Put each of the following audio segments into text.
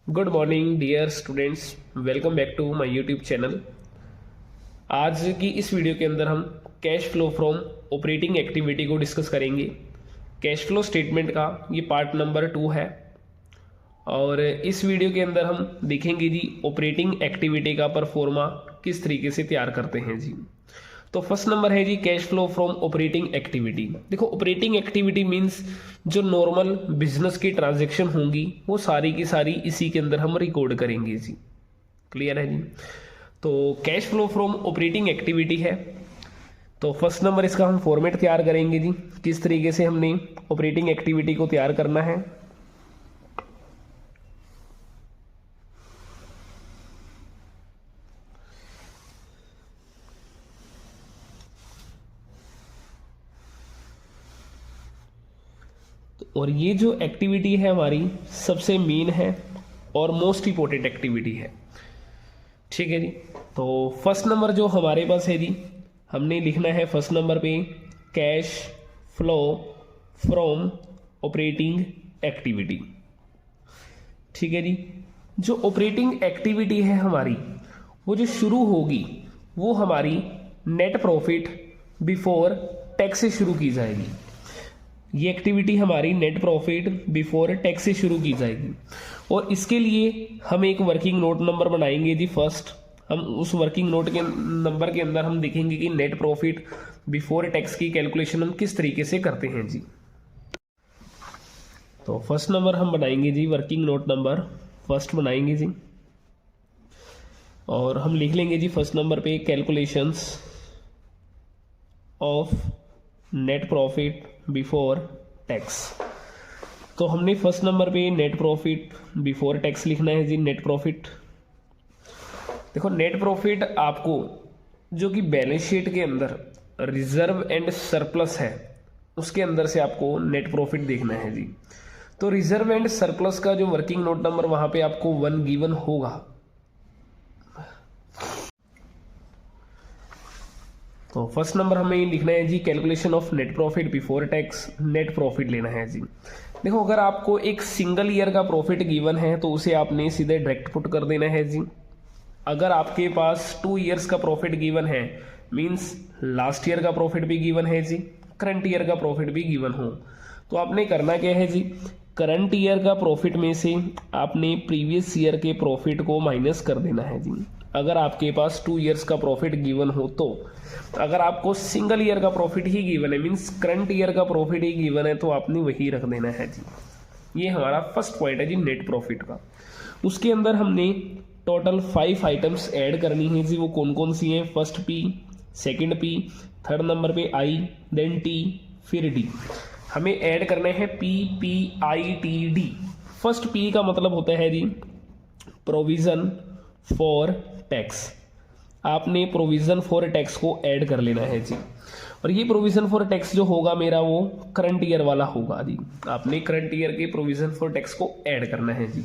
Good morning dear students, welcome back to my YouTube channel. आज की इस video के अंदर हम cash flow from operating activity को डिस्कस करेंगे। कैश फ्लो स्टेटमेंट का ये पार्ट नंबर 2 है और इस वीडियो के अंदर हम देखेंगे जी ऑपरेटिंग एक्टिविटी का परफॉर्मा किस तरीके से तैयार करते हैं जी। तो फर्स्ट नंबर है जी cash flow from operating activity. देखो ऑपरेटिंग एक्टिविटी मींस जो नॉर्मल बिजनेस की ट्रांजैक्शन होंगी वो सारी की सारी इसी के अंदर हम रिकॉर्ड करेंगे जी। क्लियर है जी। तो cash flow from operating activity है। तो फर्स्ट नंबर इसका हम फॉर्मेट तैयार करेंगे जी, किस तरीके से हमने ऑपरेटिंग एक्टिविटी को तैयार करना है। और ये जो एक्टिविटी है हमारी सबसे मेन है और मोस्ट इंपॉर्टेंट एक्टिविटी है। ठीक है जी। तो फर्स्ट नंबर जो हमारे पास है जी, हमने लिखना है फर्स्ट नंबर पे cash flow from operating activity. ठीक है जी। जो ऑपरेटिंग एक्टिविटी है हमारी वो जो शुरू होगी वो हमारी नेट प्रॉफिट बिफोर टैक्स से शुरू की जाएगी। ये एक्टिविटी हमारी नेट प्रॉफिट बिफोर टैक्स से शुरू की जाएगी और इसके लिए हम एक वर्किंग नोट नंबर बनाएंगे जी। फर्स्ट हम उस वर्किंग नोट के नंबर के अंदर हम देखेंगे कि नेट प्रॉफिट बिफोर टैक्स की कैलकुलेशन हम किस तरीके से करते हैं जी। तो फर्स्ट नंबर हम बनाएंगे जी, वर्किंग नोट नंबर फर्स्ट बनाएंगे जी और हम लिख लेंगे जी फर्स्ट नंबर पे calculations of net profit before tax. तो हमने फर्स्ट नंबर पे नेट प्रॉफिट बिफोर टैक्स लिखना है जी। नेट प्रॉफिट, देखो नेट प्रॉफिट आपको जो कि बैलेंस शीट के अंदर रिजर्व एंड सरप्लस है उसके अंदर से आपको नेट प्रॉफिट देखना है जी। तो रिजर्व एंड सरप्लस का जो वर्किंग नोट नंबर वहां पे आपको 1 गिवन होगा। तो फर्स्ट नंबर हमें लिखना है जी calculation of net profit before tax, net profit लेना है जी। देखो अगर आपको एक सिंगल ईयर का प्रॉफिट गिवन है तो उसे आपने सीधे डायरेक्ट पुट कर देना है जी। अगर आपके पास 2 ईयर्स का प्रॉफिट गिवन है मींस लास्ट ईयर का प्रॉफिट भी गिवन है जी, करंट ईयर का प्रॉफिट भी गिवन हो, तो आपने करना क्या है जी, करंट ईयर का प्रॉफिट में से आपने प्रीवियस ईयर के प्रॉफिट को माइनस कर देना है जी। अगर आपके पास 2 ईयर्स का प्रॉफिट गिवन हो तो, अगर आपको सिंगल ईयर का प्रॉफिट ही गिवन है मींस करंट ईयर का प्रॉफिट ही गिवन है तो आपने वही रख देना है जी। ये हमारा फर्स्ट पॉइंट है जी नेट प्रॉफिट का। उसके अंदर हमने टोटल 5 आइटम्स ऐड करनी है जी। वो कौन कौन सी हैं? First P, second P, third number पे आई, देन टी, फिर डी। हमें ऐड करना है P, P I T D. First P का मतलब होता है जी प्रोविजन फॉर टैक्स। आपने प्रोविजन फॉर टैक्स को ऐड कर लेना है जी। और ये प्रोविजन फॉर टैक्स जो होगा मेरा वो करंट ईयर वाला होगा जी। आपने करंट ईयर के प्रोविजन फॉर टैक्स को ऐड करना है जी।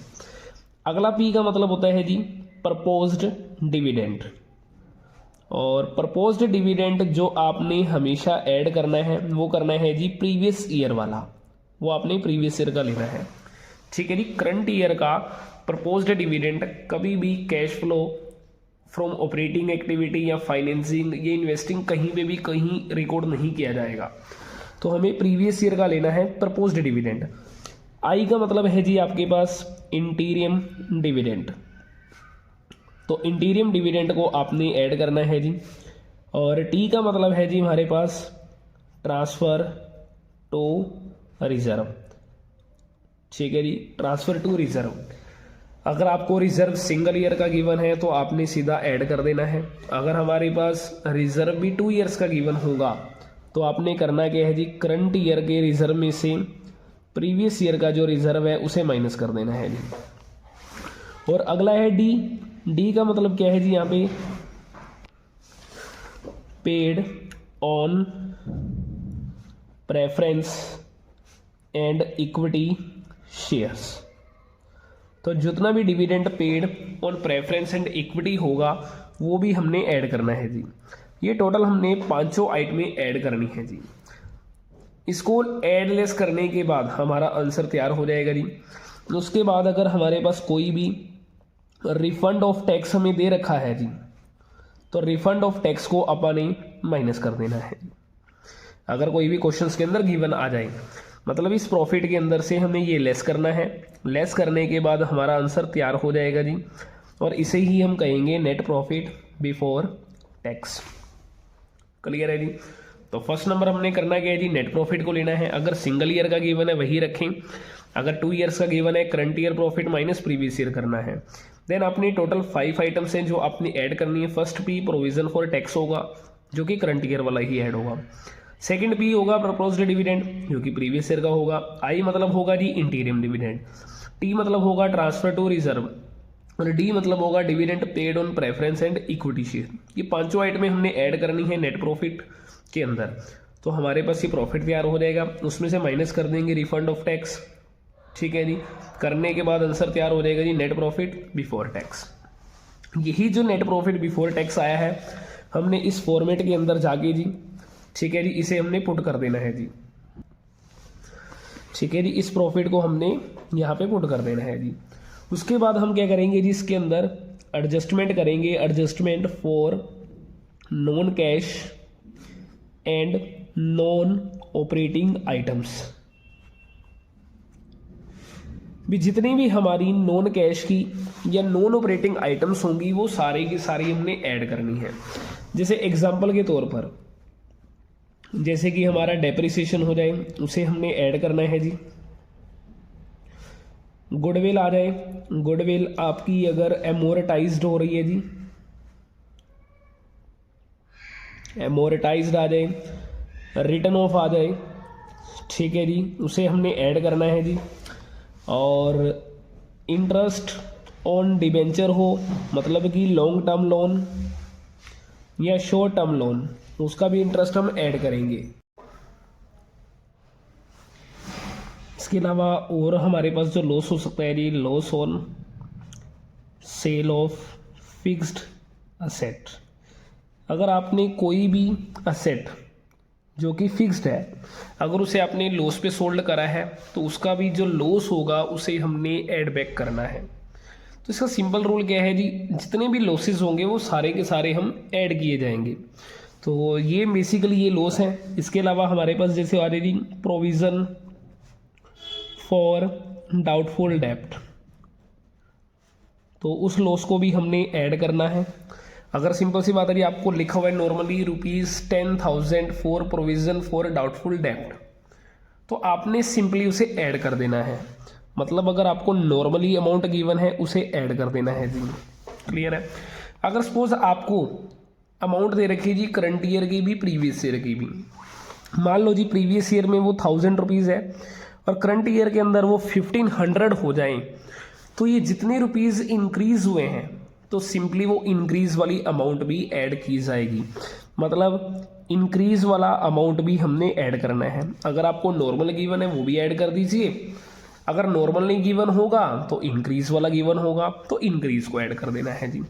अगला पी का मतलब होता है जी प्रपोज्ड डिविडेंड। और प्रपोज्ड डिविडेंड जो आपने हमेशा ऐड करना है वो करना है जी प्रीवियस ईयर वाला, वो आपने प्रीवियस ईयर का लेना है। ठीक है जी। करंट ईयर का प्रपोज्ड डिविडेंड कभी भी cash flow from operating activity या फाइनेंसिंग या इन्वेस्टिंग कहीं पे भी कहीं रिकॉर्ड नहीं किया जाएगा। तो हमें प्रीवियस ईयर का लेना है प्रपोज्ड डिविडेंड। आई का मतलब है जी आपके पास इंटीरियम डिविडेंड। तो इंटीरियम डिविडेंड को आपने ऐड करना है जी। और टी का मतलब है जी हमारे पास ट्रांसफर टू रिजर्व। ठीक है जी, ट्रांसफर टू रिजर्व। अगर आपको रिजर्व सिंगल ईयर का गिवन है तो आपने सीधा ऐड कर देना है। अगर हमारे पास रिजर्व भी 2 ईयर्स का गिवन होगा तो आपने करना क्या है जी, करंट ईयर के रिजर्व में से प्रीवियस ईयर का जो रिजर्व है उसे माइनस कर देना है जी। और अगला है डी। डी का मतलब क्या है जी, यहाँ पे paid on preference and equity shares. तो जितना भी dividend paid on preference and equity होगा वो भी हमने ऐड करना है जी। ये टोटल हमने 5 आइटमें ऐड करनी है जी। इसको ऐड लेस करने के बाद हमारा आंसर तैयार हो जाएगा जी। उसके बाद अगर हमारे पास कोई भी रिफंड ऑफ टैक्स हमें दे रखा है जी, तो रिफंड ऑफ टैक्स को अपन माइनस कर देना है। अगर कोई भी क्वेश्चंस के अंदर गिवन आ जाए, मतलब इस प्रॉफिट के अंदर से हमें ये लेस करना है। लेस करने के बाद हमारा आंसर तैयार हो जाएगा जी, और इसे ही हम कहेंगे net profit before tax. Clear है जी। तो फर्स्ट नंबर हमने करना क्या है जी, नेट प्रॉफिट को लेना है। अगर सिंगल ईयर का गिवन है वही रखें, अगर 2 ईयर्स का गिवन है current year profit minus previous year करना है। देन अपनी टोटल 5 आइटम्स हैं जो आपने ऐड करनी है। First P provision for tax होगा जो कि करंट ईयर वाला ही ऐड होगा। सेकंड पी होगा प्रपोज्ड डिविडेंड जो कि प्रीवियस ईयर का होगा। आई मतलब होगा जी इंटीरियम डिविडेंड। टी मतलब होगा ट्रांसफर टू रिजर्व, और डी मतलब होगा dividend paid on preference and equity share. ये पांचों आइटमें हमने ऐड करनी है नेट प्रॉफिट के अंदर। तो हमारे पास ये प्रॉफिट तैयार हो जाएगा, उसमें से माइनस कर देंगे रिफंड ऑफ टैक्स। ठीक है जी। करने के बाद आंसर तैयार हो जाएगा जी नेट प्रॉफिट बिफोर टैक्स। यही जो नेट प्रॉफिट बिफोर टैक्स आया है हमने इस फॉर्मेट के अंदर जाके जी, ठीक है जी, इसे हमने पुट कर देना है जी। ठीक है जी, इस प्रॉफिट को हमने यहाँ पे पुट कर देना है जी। उसके बाद हम क्या करेंगे जी, इसके अंदर एडजस्टमेंट करेंगे, adjustment for non cash and non operating items. भी जितनी भी हमारी नॉन कैश की या नॉन ऑपरेटिंग आइटम्स होंगी वो सारी की सारी हमने ऐड करनी है। जैसे एग्जांपल के तौर पर जैसे कि हमारा डेप्रिसिएशन हो जाए उसे हमने ऐड करना है जी। गुडविल आ जाए, गुडविल आपकी अगर एमोरेटाइज्ड हो रही है जी, एमोरेटाइज्ड आ जाए, रिटर्न ऑफ आ जाए, ठीक है जी, उसे हमने ऐड करना है जी। और इंटरेस्ट ऑन डिबेंचर हो, मतलब कि लॉन्ग टर्म लोन या शॉर्ट टर्म लोन, उसका भी इंटरेस्ट हम ऐड करेंगे। इसके अलावा और हमारे पास जो लॉस हो सकता है जी, loss on sale of fixed asset. अगर आपने कोई भी असेट जो कि फिक्स्ड है अगर उसे आपने लॉस पे सोल्ड करा है तो उसका भी जो लॉस होगा उसे हमने ऐड बैक करना है। तो इसका सिंपल रूल क्या है जी, जितने भी लॉसेस होंगे वो सारे के सारे हम ऐड किए जाएंगे। तो ये बेसिकली ये लॉस है। इसके अलावा हमारे पास जैसे आ रही प्रोविज़न फॉर डाउटफुल डेब्ट, तो उस लॉस को भी हमने ऐड करना है। अगर सिंपल सी बात है जी, आपको लिखा हुआ है normally ₹10,000 for provision for doubtful डेब्ट, तो आपने सिंपली उसे ऐड कर देना है। मतलब अगर आपको नॉर्मली अमाउंट गिवन है उसे ऐड कर देना है जी। क्लियर है। अगर सपोज आपको अमाउंट दे रखी है जी करंट ईयर की भी प्रीवियस ईयर की भी, मान लो जी प्रीवियस ईयर में वो ₹1000 है और करंट ईयर के अंदर वो 1500 हो जाएं, तो ये जितने रुपीज़ इंक्रीज हुए हैं तो सिंपली वो इंक्रीज वाली अमाउंट भी ऐड की जाएगी। मतलब इंक्रीज वाला अमाउंट भी हमने ऐड करना है। अगर आपको नॉर्मल गिवन है वो भी ऐड कर दीजिए, अगर नॉर्मल नहीं गिवन होगा तो इंक्रीज वाला गिवन होगा तो इंक्रीज को ऐड कर देना है जी।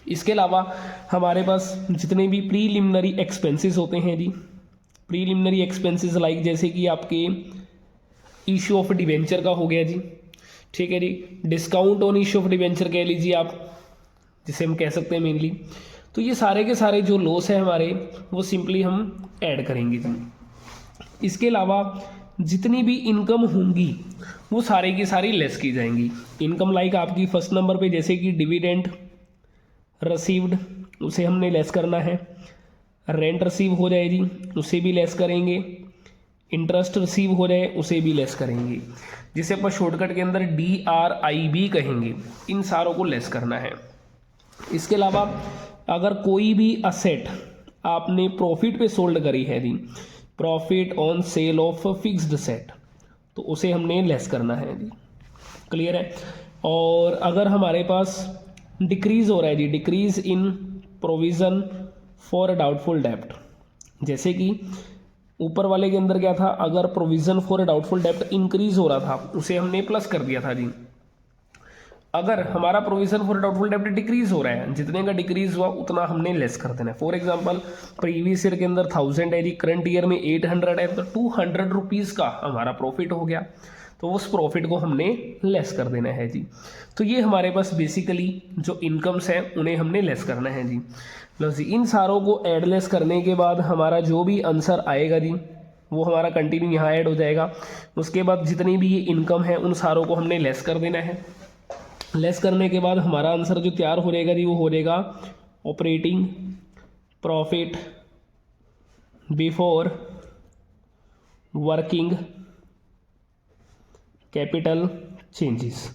इसके अलावा हमारे पास जितने भी प्रीलिमिनरी एक्सपेंसेस होते हैं जी, प्रीलिमिनरी एक्सपेंसेस लाइक जैसे कि आपके इशू ऑफ डिवेंचर का हो गया जी, ठीक है जी, discount on issue of debenture कह लीजिए आप, जिसे हम कह सकते हैं मेनली। तो ये सारे के सारे जो लॉस है हमारे वो सिंपली हम ऐड करेंगे जी। इसके अलावा जितनी भी इनकम होंगी वो सारे की सारी लेस की जाएंगी। इनकम लाइक आपकी फर्स्ट नंबर पे जैसे कि डिविडेंड रसीव्ड, उसे हमने लेस करना है। रेंट रिसीव हो जाए जी, उसे भी लेस करेंगे। इंटरेस्ट रिसीव हो जाए उसे भी लेस करेंगे, जिसे अपन शॉर्टकट के अंदर DRIB कहेंगे। इन सारों को लेस करना है। इसके अलावा अगर कोई भी असेट आपने प्रॉफिट पे सोल्ड करी है जी, profit on sale of fixed asset, तो उसे हमने लेस करना है जी। क्लियर है। और अगर हमारे पास डिक्रीज हो रहा है जी, decrease in provision for doubtful डेब्ट, जैसे कि ऊपर वाले के अंदर क्या था, अगर प्रोविजन फॉर डाउटफुल डेब्ट इंक्रीज हो रहा था उसे हमने प्लस कर दिया था जी। अगर हमारा प्रोविजन फॉर डाउटफुल डेब्ट डिक्रीज हो रहा है, जितने का डिक्रीज हुआ उतना हमने लेस कर देना है। फॉर एग्जांपल प्रीवियस ईयर के अंदर 1000 है जी, करंट ईयर में 800 है, तो 200 रुपीज़ का हमारा प्रॉफिट हो गया। तो उस प्रॉफिट को हमने लेस कर देना है जी। तो ये हमारे पास बेसिकली जो इनकम्स हैं उन्हें हमने लेस करना है जी। लो जी, इन सारों को ऐड लेस करने के बाद हमारा जो भी आंसर आएगा जी वो हमारा कंटिन्यू यहाँ ऐड हो जाएगा। उसके बाद जितनी भी ये इनकम है उन सारों को हमने लेस कर देना है। लेस करने के बाद हमारा आंसर जो तैयार हो रहेगा जी वो हो रहेगा operating profit before working capital changes.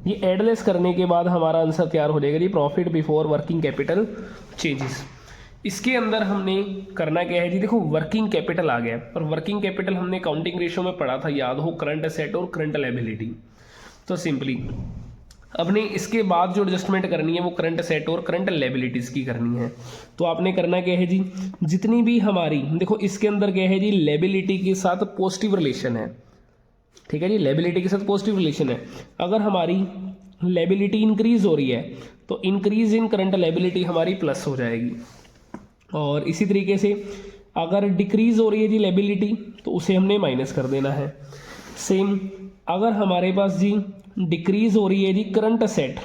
ये एडलेस करने के बाद हमारा आंसर तैयार हो जाएगा जी profit before working capital changes. इसके अंदर हमने करना क्या है जी, देखो वर्किंग कैपिटल आ गया और वर्किंग कैपिटल हमने काउंटिंग रेशियो में पढ़ा था, याद हो, करंट एसेट और करंट लायबिलिटी। तो सिंपली अपने इसके बाद जो एडजस्टमेंट करनी है वो करंट एसेट और करंट लायबिलिटीज़ की करनी है। तो आपने करना क्या है जी, जितनी भी हमारी, देखो इसके अंदर क्या है जी, लायबिलिटी के साथ पॉजिटिव रिलेशन है, ठीक है जी, लायबिलिटी के साथ पॉजिटिव रिलेशन है। अगर हमारी लायबिलिटी इंक्रीज हो रही है तो इंक्रीज इन करंट लायबिलिटी हमारी प्लस हो जाएगी, और इसी तरीके से अगर डिक्रीज हो रही है जी लायबिलिटी तो उसे हमने माइनस कर देना है। सेम अगर हमारे पास जी डिक्रीज हो रही है जी करंट असेट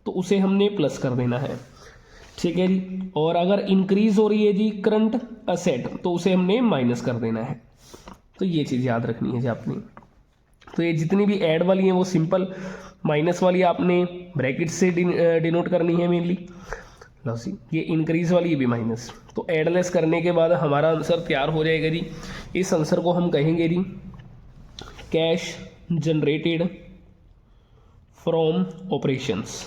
तो उसे हमने प्लस कर देना है, ठीक है जी। और अगर इंक्रीज हो रही है जी करंट असेट तो उसे हमने माइनस कर देना है। तो ये चीज़ याद रखनी है जी आपने। तो ये जितनी भी ऐड वाली हैं वो सिंपल, माइनस वाली आपने ब्रैकेट से डिनोट करनी है मेनली। लो सी, ये इंक्रीज वाली ये भी माइनस। तो एडलेस करने के बाद हमारा आंसर तैयार हो जाएगा जी। इस आंसर को हम कहेंगे जी कैश जनरेटेड फ्रॉम ऑपरेशंस।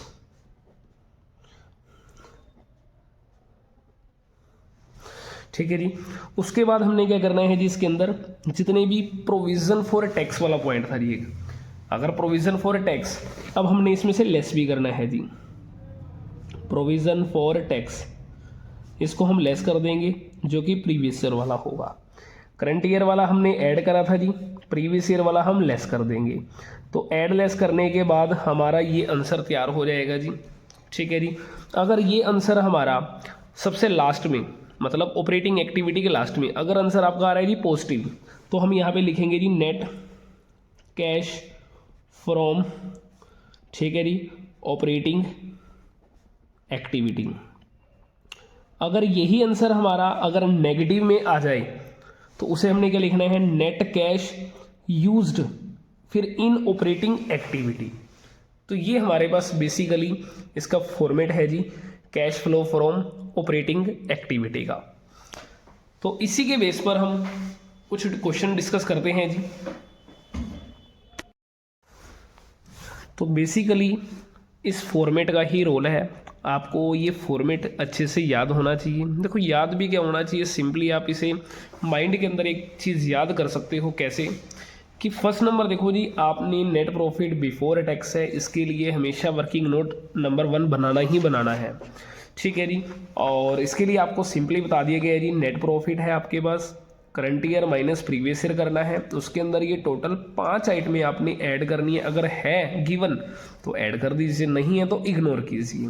ठीक है जी। उसके बाद हमने क्या करना है जी, इसके अंदर जितने भी प्रोविजन फॉर टैक्स वाला पॉइंट था जी एक, अगर प्रोविजन फॉर टैक्स, अब हमने इसमें से लेस भी करना है जी। प्रोविजन फॉर टैक्स इसको हम लेस कर देंगे जो कि प्रीवियस ईयर वाला होगा। करंट ईयर वाला हमने ऐड करा था जी, प्रीवियस ईयर वाला हम लेस कर देंगे। तो ऐड लेस करने के बाद हमारा ये आंसर तैयार हो जाएगा जी। ठीक है जी। अगर ये आंसर हमारा सबसे लास्ट में, मतलब ऑपरेटिंग एक्टिविटी के लास्ट में अगर आंसर आपका आ रहा है जी पॉजिटिव, तो हम यहाँ पे लिखेंगे जी नेट कैश फ्रॉम, ठीक है जी, ऑपरेटिंग एक्टिविटी। अगर यही आंसर हमारा अगर नेगेटिव में आ जाए तो उसे हमने क्या लिखना है, नेट कैश यूज्ड फिर इन ऑपरेटिंग एक्टिविटी। तो ये हमारे पास बेसिकली इसका फॉर्मेट है जी, cash flow from operating activity का। तो इसी के बेस पर हम कुछ क्वेश्चन डिस्कस करते हैं जी। तो बेसिकली इस फॉर्मेट का ही रोल है, आपको ये फॉर्मेट अच्छे से याद होना चाहिए। देखो याद भी क्या होना चाहिए, सिंपली आप इसे माइंड के अंदर एक चीज़ याद कर सकते हो। कैसे कि फर्स्ट नंबर देखो जी, आपने नेट प्रॉफिट बिफोर टैक्स है, इसके लिए हमेशा वर्किंग नोट नंबर 1 बनाना ही बनाना है। ठीक है जी। और इसके लिए आपको सिंपली बता दिया गया है जी, नेट प्रॉफिट है आपके पास, current year minus previous year करना है। उसके अंदर ये टोटल 5 आइटमें आपने ऐड करनी है। अगर है गिवन तो ऐड कर दीजिए, नहीं है तो इग्नोर कीजिए।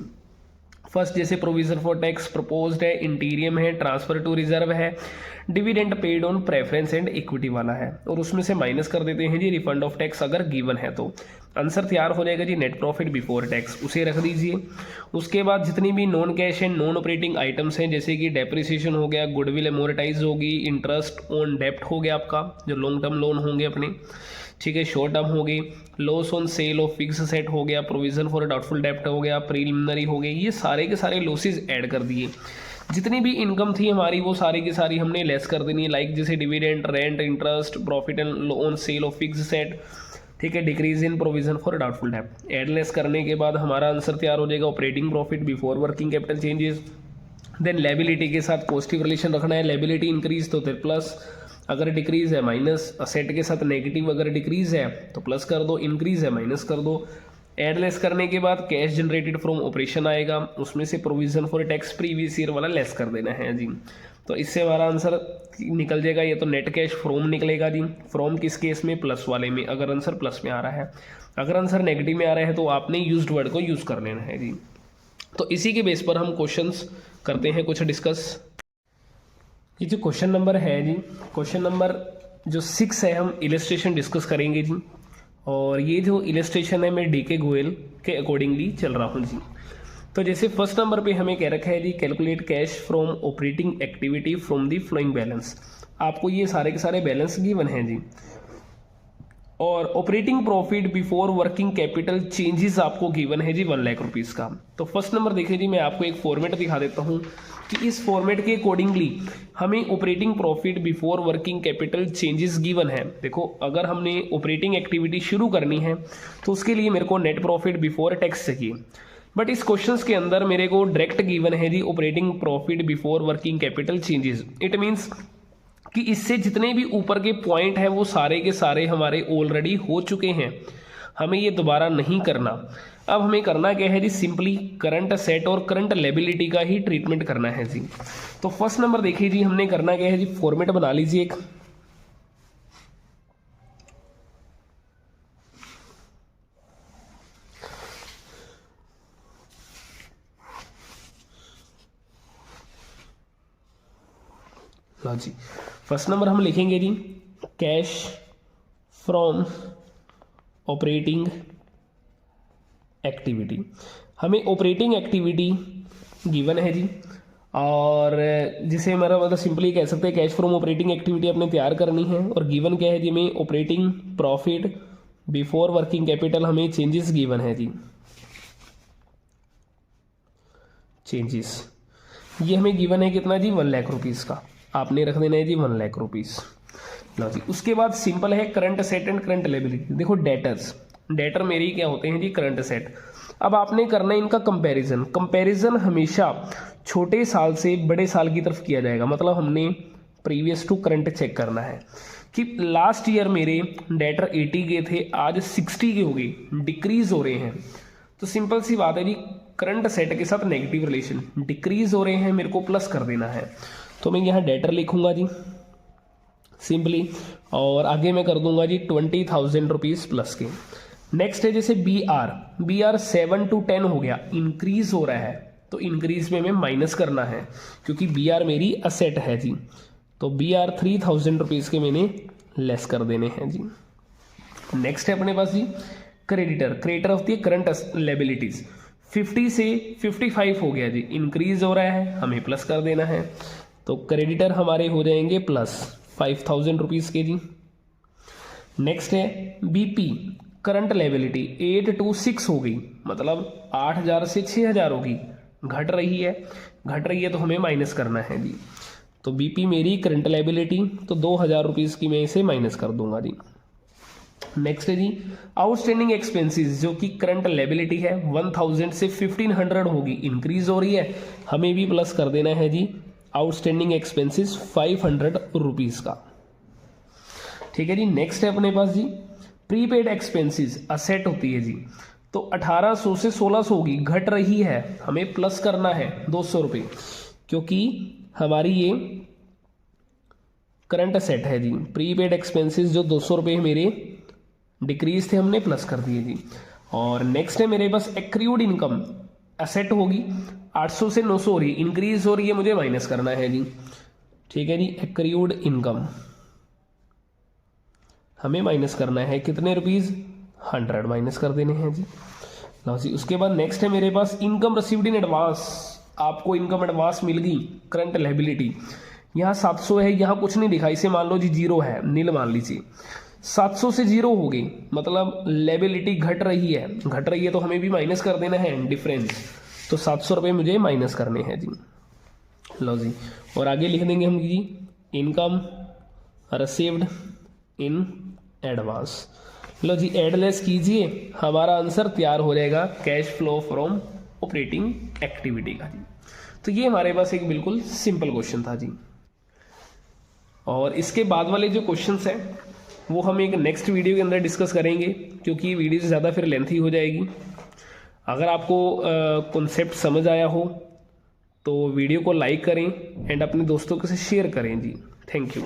फर्स्ट जैसे प्रोविजन फॉर टैक्स प्रपोज्ड है, इंटीरियम है, ट्रांसफर टू रिजर्व है, dividend paid on preference and equity वाला है, और उसमें से माइनस कर देते हैं जी रिफंड ऑफ टैक्स अगर गिवन है। तो आंसर तैयार हो जाएगा जी नेट प्रॉफिट बिफोर टैक्स, उसे रख दीजिए। उसके बाद जितनी भी non cash and non operating items हैं, जैसे कि डेप्रिसिएशन हो गया, गुडविल एमोरेटाइज होगी, इंटरेस्ट ऑन डेप्ट हो गया आपका जो लॉन्ग टर्म लोन होंगे अपने, ठीक है, शॉर्ट टर्म हो गई, loss on sale of fixed set हो गया, प्रोविजन फॉर डाउटफुल डेप्ट हो गया, प्रीलिमिनरी हो गई, ये सारे के सारे लॉसेज ऐड कर दिए। जितनी भी इनकम थी हमारी वो सारी की सारी हमने लेस कर देनी है, लाइक जैसे dividend, rent, interest, profit and on sale of fixed asset, ठीक है, decrease in provision for doubtful डेप्ट। ऐड लेस करने के बाद हमारा आंसर तैयार हो जाएगा operating profit before working capital changes. Then liability के साथ पॉजिटिव रिलेशन रखना है, लायबिलिटी इंक्रीज तो फिर प्लस, अगर डिक्रीज है माइनस, असेट के साथ नेगेटिव अगर डिक्रीज है तो प्लस कर दो, इंक्रीज है माइनस कर दो। एड लेस करने के बाद कैश जनरेटेड फ्रॉम ऑपरेशन आएगा, उसमें से provision for tax previous year वाला लेस कर देना है जी। तो इससे हमारा आंसर निकल जाएगा, ये तो नेट कैश फ्रॉम निकलेगा जी। फ्रॉम किस केस में, प्लस वाले में, अगर आंसर प्लस में आ रहा है। अगर आंसर नेगेटिव में आ रहा है तो आपने यूज्ड वर्ड को यूज़ कर लेना है जी। तो इसी के बेस पर हम क्वेश्चंस करते हैं कुछ डिस्कस। ये जो क्वेश्चन नंबर है जी, क्वेश्चन नंबर जो 6 है, हम इलस्ट्रेशन डिस्कस करेंगे जी। और ये जो इलस्ट्रेशन है मैं DK गोयल के अकॉर्डिंगली चल रहा हूँ जी। तो जैसे फर्स्ट नंबर पे हमें कह रखा है जी calculate cash from operating activity from the following balance. आपको ये सारे के सारे बैलेंस गिवन हैं जी, और operating profit before working capital changes आपको गिवन है जी 1 लाख रुपीज़ का। तो फर्स्ट नंबर देखिए जी, मैं आपको एक फॉर्मेट दिखा देता हूँ कि इस फॉर्मेट के अकॉर्डिंगली हमें operating profit before working capital changes given है। देखो अगर हमने ऑपरेटिंग एक्टिविटी शुरू करनी है तो उसके लिए मेरे को नेट प्रॉफिट बिफोर टैक्स चाहिए, बट इस क्वेश्चंस के अंदर मेरे को डायरेक्ट गिवन है जी operating profit before working capital changes. It means कि इससे जितने भी ऊपर के पॉइंट हैं वो सारे के सारे हमारे ऑलरेडी हो चुके हैं, हमें ये दोबारा नहीं करना। अब हमें करना क्या है जी, सिंपली करंट असेट और करंट लायबिलिटी का ही ट्रीटमेंट करना है जी। तो फर्स्ट नंबर देखिए जी, हमने करना क्या है जी, फॉर्मेट बना लीजिए एक। लो जी, फर्स्ट नंबर हम लिखेंगे जी कैश फ्रॉम ऑपरेटिंग एक्टिविटी। हमें ऑपरेटिंग एक्टिविटी गिवन है जी, और जिसे हमारा मतलब सिंपली कह सकते हैं कैश फ्रॉम ऑपरेटिंग एक्टिविटी अपने तैयार करनी है। और गिवन क्या है जी, हमें operating profit before working capital हमें चेंजेस गिवन है जी, चेंजेस ये हमें गिवन है कितना जी, 1 लाख रुपीज़ का। आपने रख देना है जी 1 लाख रुपीज़। लो जी, उसके बाद सिंपल है current asset and current liability. देखो डेटर्स, डेटर मेरी क्या होते हैं जी, करंट असेट। अब आपने करना है इनका कंपैरिजन। कंपैरिजन हमेशा छोटे साल से बड़े साल की तरफ किया जाएगा, मतलब हमने प्रीवियस टू करंट चेक करना है कि लास्ट ईयर मेरे डेटर 80 के थे, आज 60 के हो गए, डिक्रीज हो रहे हैं। तो सिंपल सी बात है जी, करंट असेट के साथ नेगेटिव रिलेशन, डिक्रीज हो रहे हैं, मेरे को प्लस कर देना है। तो मैं यहाँ डेटर लिखूंगा जी सिंपली, और आगे मैं कर दूंगा जी 20,000 रुपीज़ प्लस के। नेक्स्ट है जैसे बी आर 7 to 10 हो गया, इंक्रीज हो रहा है, तो इंक्रीज में हमें माइनस करना है क्योंकि बी आर मेरी असेट है जी। तो बी आर 3,000 रुपीज़ के मैंने लेस कर देने हैं जी। नेक्स्ट है अपने पास जी creditor of the current liabilities. 50 से 55 हो गया जी, इंक्रीज हो रहा है, हमें प्लस कर देना है। तो क्रेडिटर हमारे हो जाएंगे प्लस 5,000 रुपीज़ के जी। नेक्स्ट है बीपी करंट लायबिलिटी 8 to 6 हो गई, मतलब 8,000 से 6,000 होगी, घट रही है तो हमें माइनस करना है जी। तो बीपी मेरी करंट लायबिलिटी, तो 2,000 रुपीज़ की मैं इसे माइनस कर दूंगा जी। नेक्स्ट है जी आउटस्टैंडिंग एक्सपेंसेस, जो कि करंट लायबिलिटी है, 1,000 से 1,500 होगी, इंक्रीज हो रही है, हमें भी प्लस कर देना है जी आउटस्टैंडिंग एक्सपेंसेस 500 रुपीज़ का। ठीक है जी। नेक्स्ट है अपने पास जी प्रीपेड एक्सपेंसेस, असेट होती है जी, तो 1,800 से 1,600 होगी, घट रही है, हमें प्लस करना है 200 रुपये, क्योंकि हमारी ये करंट असेट है जी। प्रीपेड एक्सपेंसेस जो 200 रुपये मेरे डिक्रीज थे, हमने प्लस कर दिए जी। और नेक्स्ट है मेरे पास एक्रीड इनकम, असेट होगी, 800 से 900 हो रही है, इंक्रीज हो रही है, मुझे माइनस करना है जी। ठीक है जी, एक्रीड इनकम हमें माइनस करना है कितने रुपीज़, 100 माइनस कर देने हैं जी। लो जी, उसके बाद नेक्स्ट है मेरे पास इनकम रिसीव्ड इन एडवांस। आपको इनकम एडवांस मिल गई, करंट लायबिलिटी, यहाँ 700 है, यहाँ कुछ नहीं दिखा, इसे मान लो जी 0 है, नील मान लीजिए। 700 से 0 हो गई, मतलब लायबिलिटी घट रही है तो हमें भी माइनस कर देना है डिफरेंस, तो 700 रुपये मुझे माइनस करने हैं जी। लो जी, और आगे लिख देंगे हम जी इनकम रिसीव्ड इन एडवांस। लो जी, एडलेस कीजिए, हमारा आंसर तैयार हो जाएगा cash flow from operating activity का जी। तो ये हमारे पास एक बिल्कुल सिंपल क्वेश्चन था जी। और इसके बाद वाले जो क्वेश्चंस हैं वो हम एक नेक्स्ट वीडियो के अंदर डिस्कस करेंगे, क्योंकि वीडियो से ज़्यादा फिर लेंथी हो जाएगी। अगर आपको कॉन्सेप्ट समझ आया हो तो वीडियो को लाइक करें एंड अपने दोस्तों के साथ शेयर करें जी। Thank you.